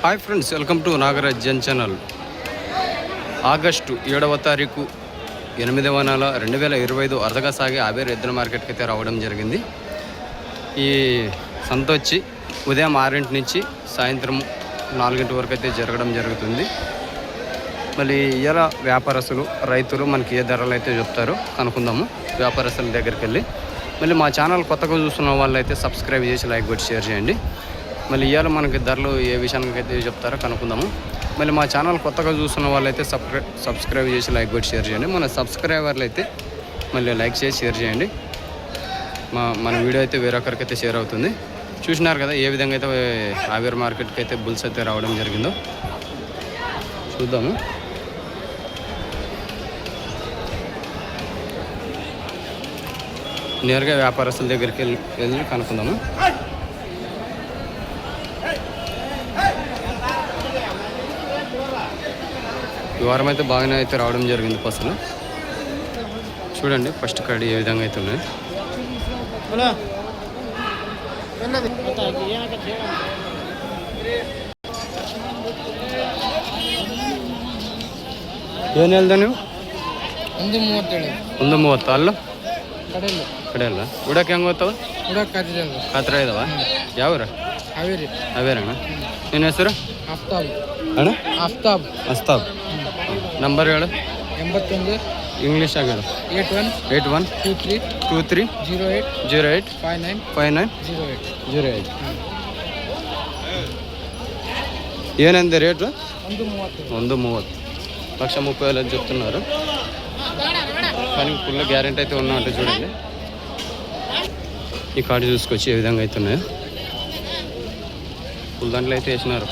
Hi friends, welcome to Nagaraj Jan channel. August 7వ తారీఖు 8వ నెల 2025 అరదగా సాగే ఆవేరు ఎద్దుల మార్కెట్కి అయితే రావడం జరిగింది. ఈ సంత వచ్చి ఉదయం 6 నుంచి సాయంత్రం 4 వరకు అయితే జరగడం జరుగుతుంది. మళ్ళీ ఇలా వ్యాపారస్తులు రైతులు మనకి ఏ ధరలు అయితే చెప్తారో కనుక్కుందాము వ్యాపారస్తుల దగ్గరికి వెళ్ళి. మళ్ళీ మా ఛానల్ కొత్తగా చూస్తున్న వాళ్ళు అయితే సబ్స్క్రైబ్ చేసి లైక్ కొట్టి షేర్ చేయండి. మళ్ళీ ఇవాళ మనకి ధరలు ఏ విషయానికి అయితే చెప్తారో కనుక్కుందాము. మళ్ళీ మా ఛానల్ కొత్తగా చూస్తున్న వాళ్ళు అయితే సబ్స్క్రైబ్ చేసి లైక్ కొట్టి షేర్ చేయండి. మన సబ్స్క్రైబర్లు అయితే మళ్ళీ లైక్ చేసి షేర్ చేయండి. మన వీడియో అయితే వేరొకరికి అయితే షేర్ అవుతుంది. చూసినారు కదా ఏ విధంగా అయితే ఆవేరు మార్కెట్కి అయితే బుల్స్ అయితే రావడం జరిగిందో. చూద్దాము. నేరుగా వ్యాపారస్తుల దగ్గరికి వెళ్ళి కనుక్కుందాము. ఈ వారం అయితే బాగానే అయితే రావడం జరిగింది పసులు. చూడండి ఫస్ట్ కాడి ఏ విధంగా అయితే ఉన్నాయి. ಏನು ಹೇಳ್ದೆ ನೀವು? 1:30 ಅಲ್ಲ ಕಡೆಯಲ್ಲ. ಉಡಕ್ಕೆ ಹೆಂಗೆ ಹೋಗ್ತಾವ? ಹತ್ರ ಇದಾವ. ಯಾವ್ರ? ಅವೇರಣ್ಣ. ನಿನ್ನ ಹೆಸರು? ಅಣ್ಣ ಅಸ್ತಾಬ್. ನಂಬರ್ ಹೇಳು. 81 ಇಂಗ್ಲೀಷ್ ಆಗಿ ಹೇಳು. 81 23 08 59 08. ಏನಂದೆ ರೇಟು? 1:30. 1,30,000 చెప్తున్నారు. కానీ ఫుల్ గ్యారెంటీ అయితే ఉన్నట్టు చూడండి. ఈ కార్డు చూసుకొచ్చి ఏ విధంగా అయితే ఉన్నాయో ఫుల్ దాంట్లో అయితే వేసినారు.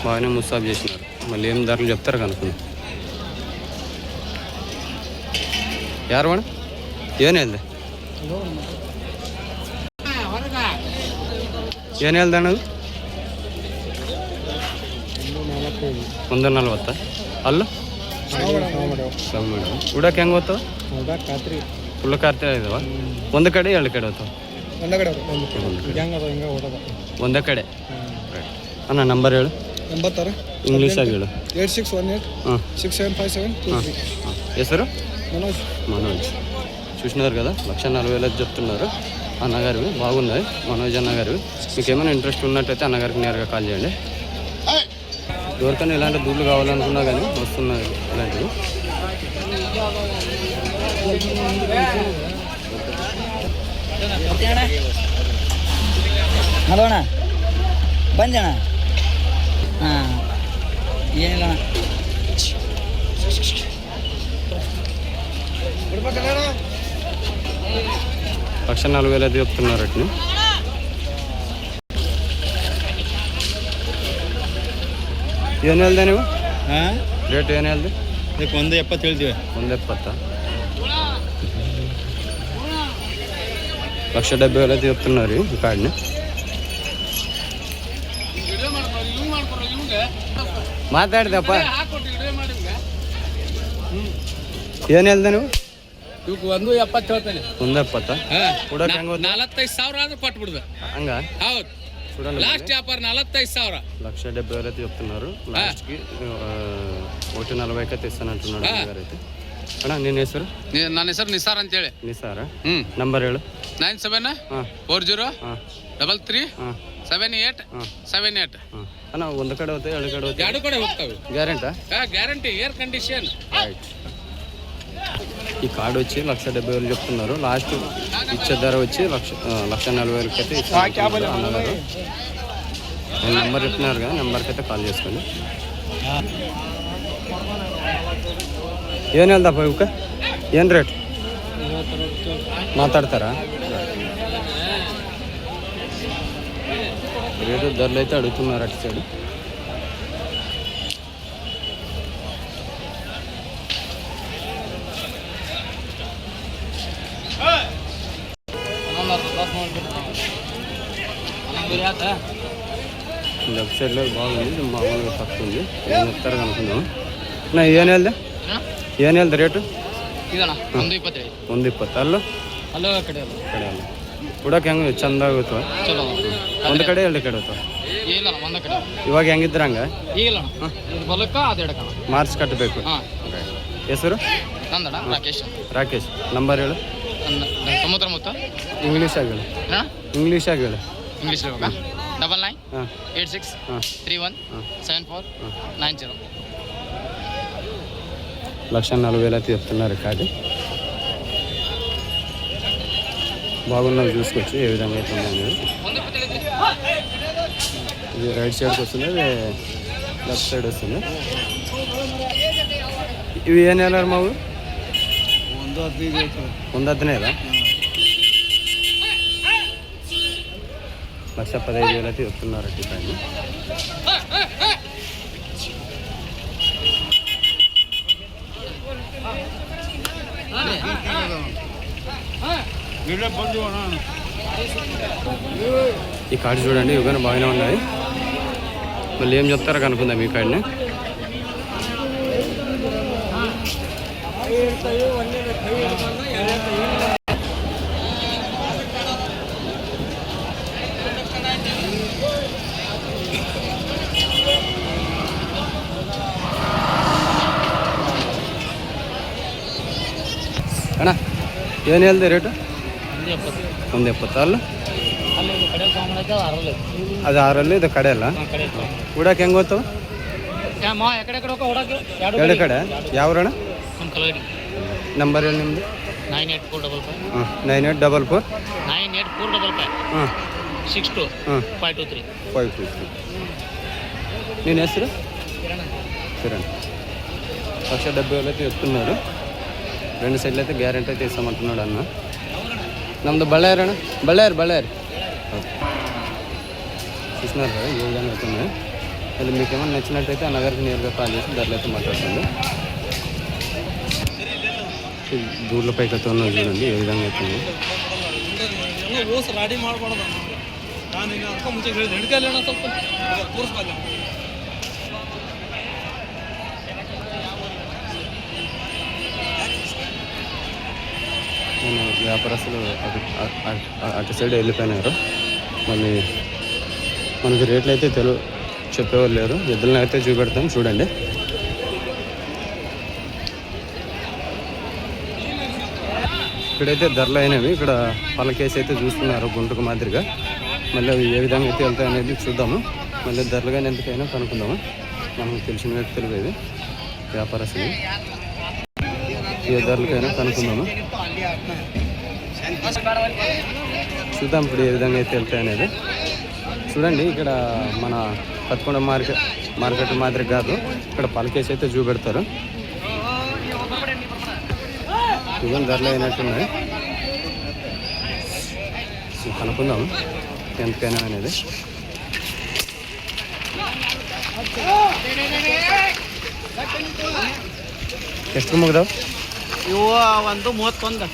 బాగానే ముస్తాబ్ చేసినారు. మళ్ళీ ఏం ధరలు చెప్తారు కనుక్కుందాం. ಯಾರು ಮೇಡಮ್? ಏನು ಹೇಳ್ದೆ? ಏನು ಹೇಳ್ದೆ ಅಣ್ಣ? 1:40. ಅಲ್ಲ ಉಡಕ್ಕೆ ಹೆಂಗೆ ಹೋಗ್ತಾವ? ಫುಲ್ ಕಾರ್ತಿ ಇದಾವ. ಒಂದು ಕಡೆ 2 ಕಡೆ ಹೋಗ್ತಾವ? ಒಂದೇ ಕಡೆ. ಅಣ್ಣ ನಂಬರ್ ಹೇಳು. 86 ಇಂಗ್ಲೀಷಾಗಿ ಹೇಳು. 8618 6757. ಹೆಸರು? మనోజ్. చూసినారు కదా 1,40,000 చెప్తున్నారు. అన్నగారివి బాగున్నాయి. మనోజ్ అన్నగారివి. మీకు ఏమైనా ఇంట్రెస్ట్ ఉన్నట్టయితే అన్నగారికి నేరుగా కాల్ చేయండి. ఎవరికైనా ఇలాంటి దూళ్ళు కావాలనుకున్నా కానీ వస్తున్నాయి ఇలాంటివి. ಹಲೋ ಅಣ್ಣ, ಬಂದಣ್ಣ. ಹಾಂ, ಏನಿಲ್ಲ ಅಣ್ಣ. 1,40,000 చెప్తున్నారు. అట్ని ಏನು ಹೇಳ್ದೆ ನೀವು? ರೇಟ್ ಏನು ಹೇಳ್ದೆ? 170 ಹೇಳ್ತೀವಿ. 170. 1,70,000 చెప్తున్నారు ఈ కార్డ్ని. ಮಾತಾಡಿದಪ್ಪ. ಏನು ಹೇಳ್ದೆ ನೀವು? 170 ಹೇಳ್ತಾನೆ. 170. ಕೊಡಕ್ಕೆ ಹೆಂಗೆ? 45,000 ಆದ್ರೆ ಕೊಟ್ಬಿಡ್ದು. ಹಂಗ? ಹೌದು. లాస్ట్ వ్యాపారం 45,000. 170,000 చెప్తున్నారు. లాస్ట్కి 140,000 అయితే ఇస్తానంటున్నాడు అయితే. అಣ್ಣ ನಿನ್ನ ಹೆಸರು? ನನ್ನ ಹೆಸರು ನಿಸಾರ್ ಅಂತೇಳಿ. ನಿಸಾರ. ನಂಬರ್ ಹೇಳು. 97 40 33 78 78. ಅಣ್ಣ ಒಂದು ಕಡೆ ಹೋಗ್ತೇವೆ 2 ಕಡೆ ಹೋಗ್ತೇವೆ? 2 ಕಡೆ ಹೋಗ್ತಾವೆ. ಗ್ಯಾರಂಟಾ? Guarantee, air condition. రైట్. ఈ కార్డు వచ్చి 170,000 చెప్తున్నారు. లాస్ట్ ఇచ్చే ధర వచ్చి 1,40,000 అయితే ఇస్తున్నారు అన్నగారు. నేను నెంబర్ చెప్తున్నారు కదా, నెంబర్కి అయితే కాల్ చేసుకోండి. ಏನು ಹೇಳ್ದಪ್ಪ ಇವಕ್ಕೆ? ಏನು ರೇಟ್ మాట్లాడతారా? రేటు ధరలు అయితే అడుగుతున్నారు అటు సైడ్. లెఫ్ట్ సైడ్లో బాగుంది, మామూలుగా తక్కువ ఉంది. ఏం చెప్తారు కనుక్కుందాం. నా ಏನು ಹೇಳ್ದೆ? ಏನು ಹೇಳ್ದೆ ರೇಟು? 120. ಅಲ್ಲೋ ಅಲ್ಲೋ ಕಡೆ ಕಡೆ ಅಲ್ಲ. ಉಡಕ್ಕೆ ಹೆಂಗೆ ಚಂದ ಆಗುತ್ತವ? ಚಲೋ ಒಂದು ಕಡೆ ಎರಡು ಕಡೆ ಹೋಗ್ತಾವ? ಇಲ್ಲ ಒಂದು ಕಡೆ. ಇವಾಗ ಹೆಂಗಿದ್ರ ಹಂಗೆ? ಈಗಿಲ್ಲ ಇದು ಬಲಕ್ಕ ಅದು ಎಡಕ ಮಾರ್ಚ್ ಕಟ್ಟಬೇಕು. ಹಾಂ. ಹೆಸರು? ನಂದಡ ರಾಕೇಶ್. ರಾಕೇಶ್. ನಂಬರ್ ಹೇಳು. ಸಮುದ್ರ ಮುತ್ತ ಇಂಗ್ಲೀಷಾಗಿ ಹೇಳು. ಇಂಗ್ಲೀಷಾಗಿ ಹೇಳು. ಇಂಗ್ಲೀಷ್ ಇವಾಗ 99 ಹಾಂ 86 ಹಾಂ 31 74 90. 1,40,000 చెప్తున్నారు కాదు. బాగున్నవి చూసుకోవచ్చు ఏ విధంగా అయితే అనేది. ఇది రైట్ సైడ్కి వస్తుంది, ఇది లెఫ్ట్ సైడ్ వస్తుంది. ఇవి ಏನು ಹೇಳಾರ ಮಾವು? 1,15,000 1,15,000 అయితే చెప్తున్నారు టికెట్. ఈ కార్డు చూడండి, ఇవి కానీ బాగానే ఉన్నాయి. మళ్ళీ ఏం చెప్తారో కనుక్కుందాం ఈ కార్డుని. ಅಣ್ಣ ಏನು ಹೇಳ್ದೆ ರೇಟು? 170. ಅಲ್ಲ ಅದು 6 ಇದು ಕಡೆ ಅಲ್ಲ. ಉಡಕ್ಕೆ ಹೆಂಗೆ ಹೋಗ್ತಾವ? ಎರಡು ಕಡೆ. ಯಾವ್ರಣ್ಣ? ನಂಬರ್ ಹೇಳಿ ನಿಮ್ಮದು. 9845 ಹಾಂ 9844 9845 ಹಾಂ 62 ಹಾಂ 523. 523. నేను ಹೆಸರು? కిరణ్. 1,70,000 అయితే ఇస్తున్నారు. 2 సైడ్లు అయితే గ్యారెంటీ అయితే ఇస్తామంటున్నాడు అన్న. నమ్మదు బళ్ళారి అన్న. బళ్ళారి చూసినారు కదా ఏ విధంగా అవుతున్నాయి. మళ్ళీ మీకు ఏమైనా నచ్చినట్టయితే అన్నగారికి నేరుగా కాల్ చేసి ధరలు అయితే మాట్లాడుతుంది. దూర్ల పైకి అయితే ఉన్నది చూడండి ఏ విధంగా అవుతుంది. నేను వ్యాపారస్తులు అటు సైడ్ వెళ్ళిపోయినారు. మళ్ళీ మనకి రేట్లు అయితే చెప్పేవారు లేరు. ఎద్దులను అయితే చూపెడతాం చూడండి. ఇక్కడైతే ధరలు అయినవి. ఇక్కడ పలకేసి అయితే చూస్తున్నారు గుంటుకు మాదిరిగా. మళ్ళీ అవి ఏ విధంగా అయితే వెళ్తాయి అనేది చూద్దాము. మళ్ళీ ధరలు కానీ ఎంతకైనా కనుక్కుందాము. మనకు తెలిసిన వ్యక్తులు ఇది వ్యాపారస్తులు. ఏ ధరలకైనా కనుక్కుందాము. చూద్దాం ఇప్పుడు ఏ విధంగా అయితే వెళ్తాయి అనేది. చూడండి ఇక్కడ మన పత్కొండ మార్కెట్ మాదిరి కాదు. ఇక్కడ పలకేసి అయితే చూపెడతారు. ఇవన్నీ ధరలు అయినట్టున్నాయి. కనుక్కుందాం ఎంతకైనా అనేది. ಎಷ್ಟು ಮುಗ್ದಾವ? ಇವು 131.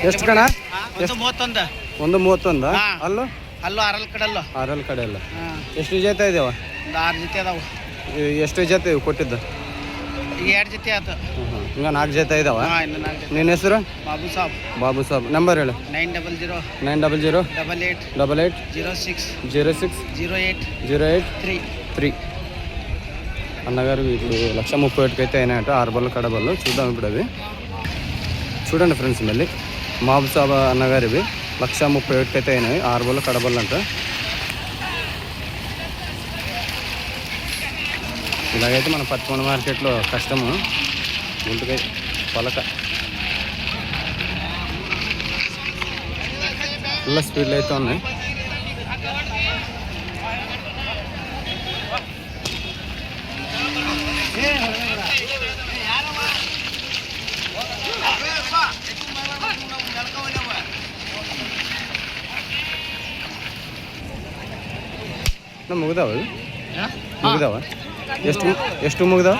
ಎಷ್ಟು ಕಣ? 131. 131. ಅಲ್ಲೂ ಅಲ್ಲೂ ಆರಲ್ ಕಡೆ ಅಲ್ಲ. ಎಷ್ಟು ಜೊತೆ ಇದಾವ? 6 ಜೊತೆ ಅದಾವ. ಎಷ್ಟು ಜೊತೆ ಇವು ಕೊಟ್ಟಿದ್ದು? 2 ಜೊತೆ ಆಯ್ತು. ಹಿಂಗೆ 4 ಜೊತೆ ಇದಾವ. ನಿನ್ನ ಹೆಸರು? ಬಾಬು ಸಾಬ್. ನಂಬರ್ ಹೇಳು. 900 900 88 06 08 3. అన్నగారు ఇప్పుడు 1,30,000 అయితే అయినాయట. 6 బళ్ళు కడబళ్ళు. చూద్దాం ఇప్పుడు అవి. చూడండి ఫ్రెండ్స్, మళ్ళీ మహబూబ్ సాబ్ అన్నగారు ఇవి 1,30,000 అయితే అయినాయి. 6 బళ్ళు కడబళ్ళు అంట. ఇలాగైతే మన పత్కొండ మార్కెట్లో కష్టము. గుంటుకై పలక ఫుల్ స్పీడ్లో అయితే ఉన్నాయి. ಮುಗ್ದಾವ ಮುಗ್ದಾವ? ಎಷ್ಟು ಮುಗ್ದಾವ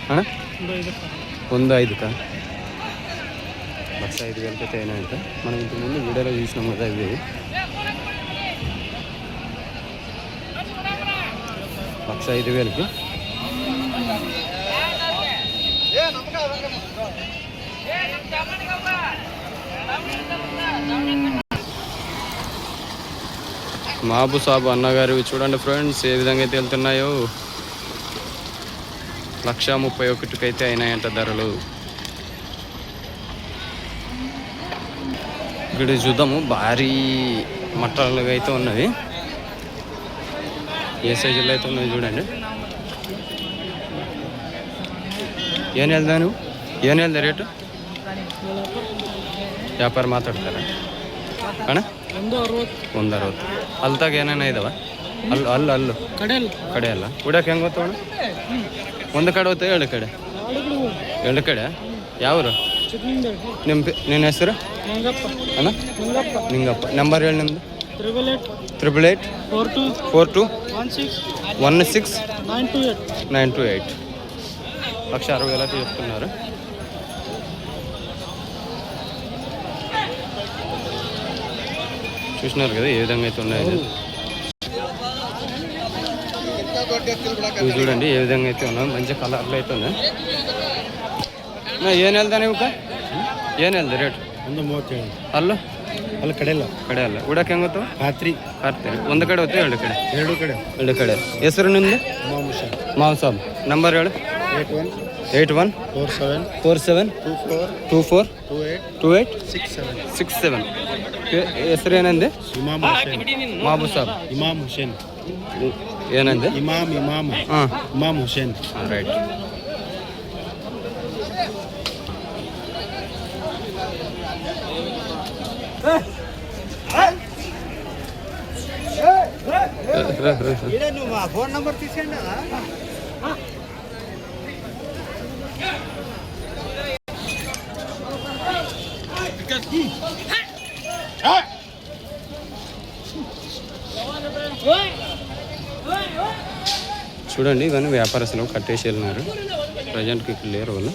ಅಣ್ಣ? 1,05,000 1,05,000 అయితే అయినాయంట. మనం ఇంతకు ముందు వీడియోలో చూసినాం కదా ఇవి. 1,05,000 మాబు సాబు అన్నగారు చూడండి ఫ్రెండ్స్ ఏ విధంగా అయితే వెళ్తున్నాయో. 131,000 అయితే అయినాయంట ధరలు. ఇక్కడ చూద్దాము భారీ మట్టాలుగా అయితే ఉన్నవి. ఏ సైజులో అయితే ఉన్నవి చూడండి. ಏನು ಹೇಳ್ದ ನೀವು? ಏನು ಹೇಳ್ದೆ ರೇಟು? ವ್ಯಾಪಾರ ಮಾತಾಡ್ತಾರೆ ಅಣ್ಣ? 160. ಅಲ್ತಾಗ ಏನೇನ ಇದಾವ? ಅಲ್ಲು ಕಡೆ ಅಲ್ಲ ಕುಡಿಯೋಕೆ ಹೆಂಗೆ ಗೊತ್ತು ಅಣ್ಣ? ಒಂದು ಕಡೆ ಹೋಗ್ತಾ ಎರಡು ಕಡೆ ಯಾವರು? ನಿನ್ನ ಹೆಸರು ಅಣ್ಣ? ನಿಂಗಪ್ಪ. ನಂಬರ್ ಹೇಳಿ ನಿಮ್ಮದು. 888-42-16-928. 160,000 అయితే చెప్తున్నారు. చూసినారు కదా ఏ విధంగా అయితే ఉన్నాయి. ఇవి చూడండి ఏ విధంగా అయితే ఉన్నాయి. మంచి కలర్లు అయితే ఉన్నాయి. ಏನು ಹೇಳ್ದ ನೀವು? ಏನು ಹೇಳ್ದೆ ರೇಟ್? 137. ಅಲ್ಲ ಕಡೆ ಅಲ್ಲ ಉಡಕ್ಕೆ ಹೆಂಗೆ ಗೊತ್ತು? ರಾತ್ರಿ ಒಂದು ಕಡೆ ಹೋಗ್ತೀವಿ ಎರಡು ಕಡೆ. ಹೆಸರು ನಿಂದು? ಮಾವು ಸಾಬ್. ನಂಬರ್ ಹೇಳು. 8147242867. ಹೆಸರು ಏನಂದೆ? ಮಾಬು ಸಾಬ್. ಇಮಾಮ್ ಹುಸೇನ್. ಏನಂದೆ? ಇಮಾಮ್ ಹುಸೇನ್. ರೈಟ್. ఫోన్ నంబర్ తీసేయండి. చూడండి ఇవన్నీ వ్యాపారస్తులు కట్టేసి వెళ్ళినారు. ప్రజెంట్కి ఇక్కడ లేరు వాళ్ళు.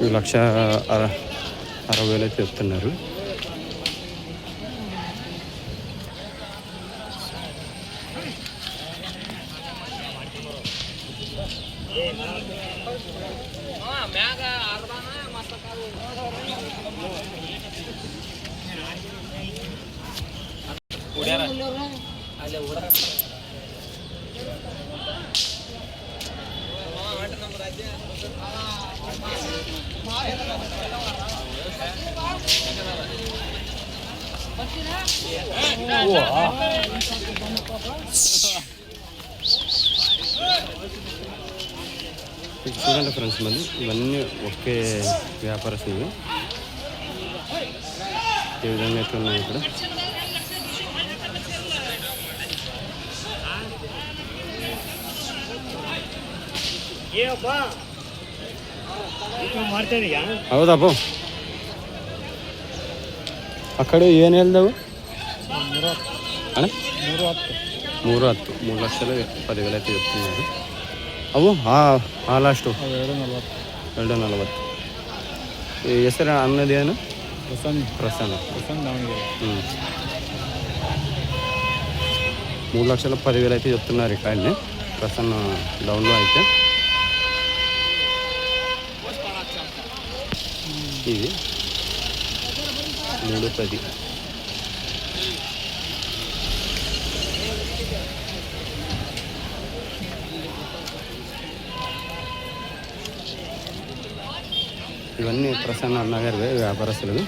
ఈ 160,000 అయితే చెప్తున్నారు. చూడండి ఫ్రెండ్స్, మళ్ళీ ఇవన్నీ ఒకే వ్యాపారస్తులు ఏ విధంగా అయితే ఉన్నాయి ఇక్కడ. ಹೌದಪ್ಪ. ಆ ಕಡೆ ಏನು ಹೇಳ್ದವು ಅಣ್ಣ? 310. 3,10,000 అయితే చెప్తున్నారు. అవు లాస్ట్ 240. ఈ ಹೆಸರು అన్నది ಏನು? ప్రసన్న. 3,10,000 అయితే చెప్తున్నారు ఈ కాయల్ని. ప్రసన్న డౌన్లో అయితే ఇది 310. ఇవన్నీ ప్రసన్న అన్నగారి వ్యాపారస్తులు.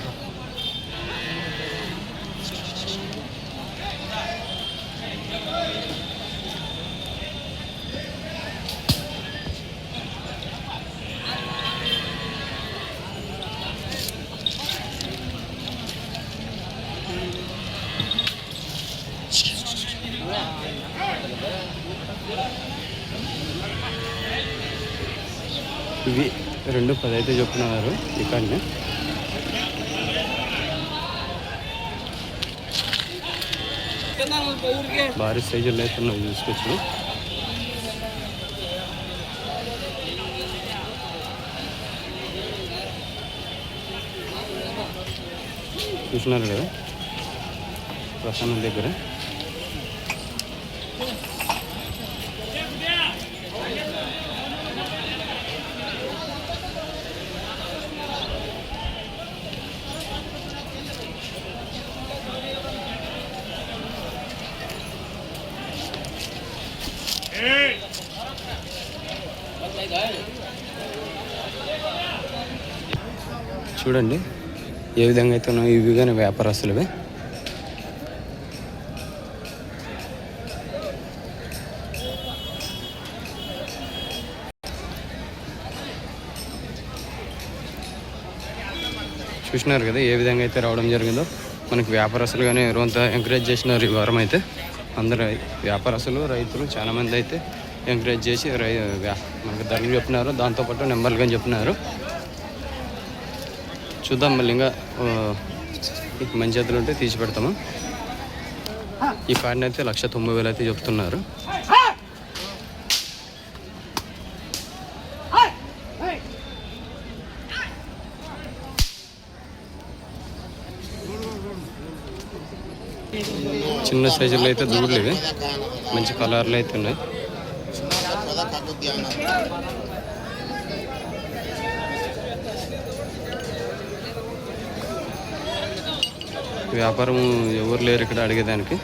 ఇవి 210 అయితే చెప్తున్నారు ఇక్కడనే. భారీ సైజులు అయితే ఉన్నాయి చూసుకోవచ్చు. చూసినారు కదా ప్రసన్న దగ్గర. చూడండి ఏ విధంగా అయితే ఉన్నాయో ఇవి కానీ వ్యాపారస్తులవే. చూసినారు కదా ఏ విధంగా అయితే రావడం జరిగిందో. మనకి వ్యాపారస్తులు కానీ ఎవరంతా ఎంకరేజ్ చేసినారు ఈ వారం అయితే. అందరూ వ్యాపారస్తులు రైతులు చాలామంది అయితే ఎంకరేజ్ చేసి మనకు ధరలు చెప్పినారు, దాంతోపాటు నెంబర్లు కానీ చెప్పినారు. చూద్దాం మళ్ళీ ఇంకా మంచి చేతులు ఉంటే తీసి పెడతాము. ఈ కార్డుని అయితే 1,90,000 అయితే చెప్తున్నారు. చిన్న సైజుల్లో అయితే దూడలు ఇవి, మంచి కలర్లు అయితే ఉన్నాయి. వ్యాపారం ఎవరు లేరు ఇక్కడ అడిగేదానికి.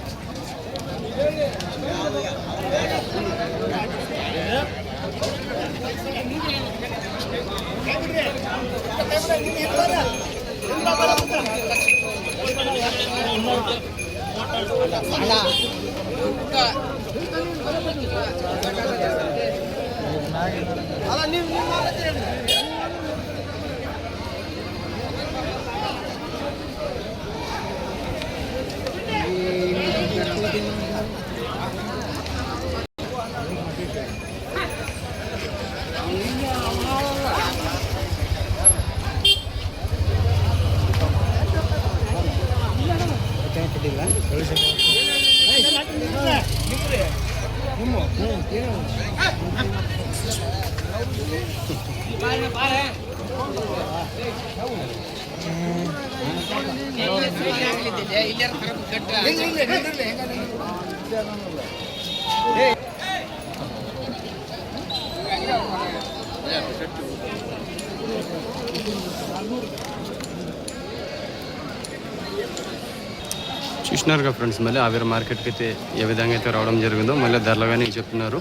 చూసినారుగా ఫ్రెండ్స్, మళ్ళీ ఆవేరు మార్కెట్కి అయితే ఏ విధంగా అయితే రావడం జరిగిందో. మళ్ళీ ధరలు కానీ చెప్తున్నారు,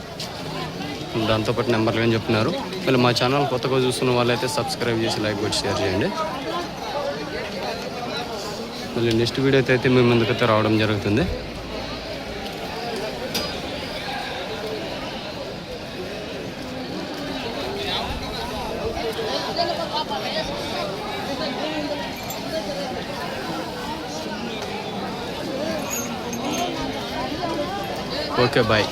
దాంతోపాటు నెంబర్లు కానీ చెప్తున్నారు. మళ్ళీ మా ఛానల్ కొత్తగా చూస్తున్న వాళ్ళైతే సబ్స్క్రైబ్ చేసి లైక్ కొట్టి షేర్ చేయండి. మళ్ళీ నెక్స్ట్ వీడియో అయితే మీ ముందుకైతే రావడం జరుగుతుంది. Okay bye.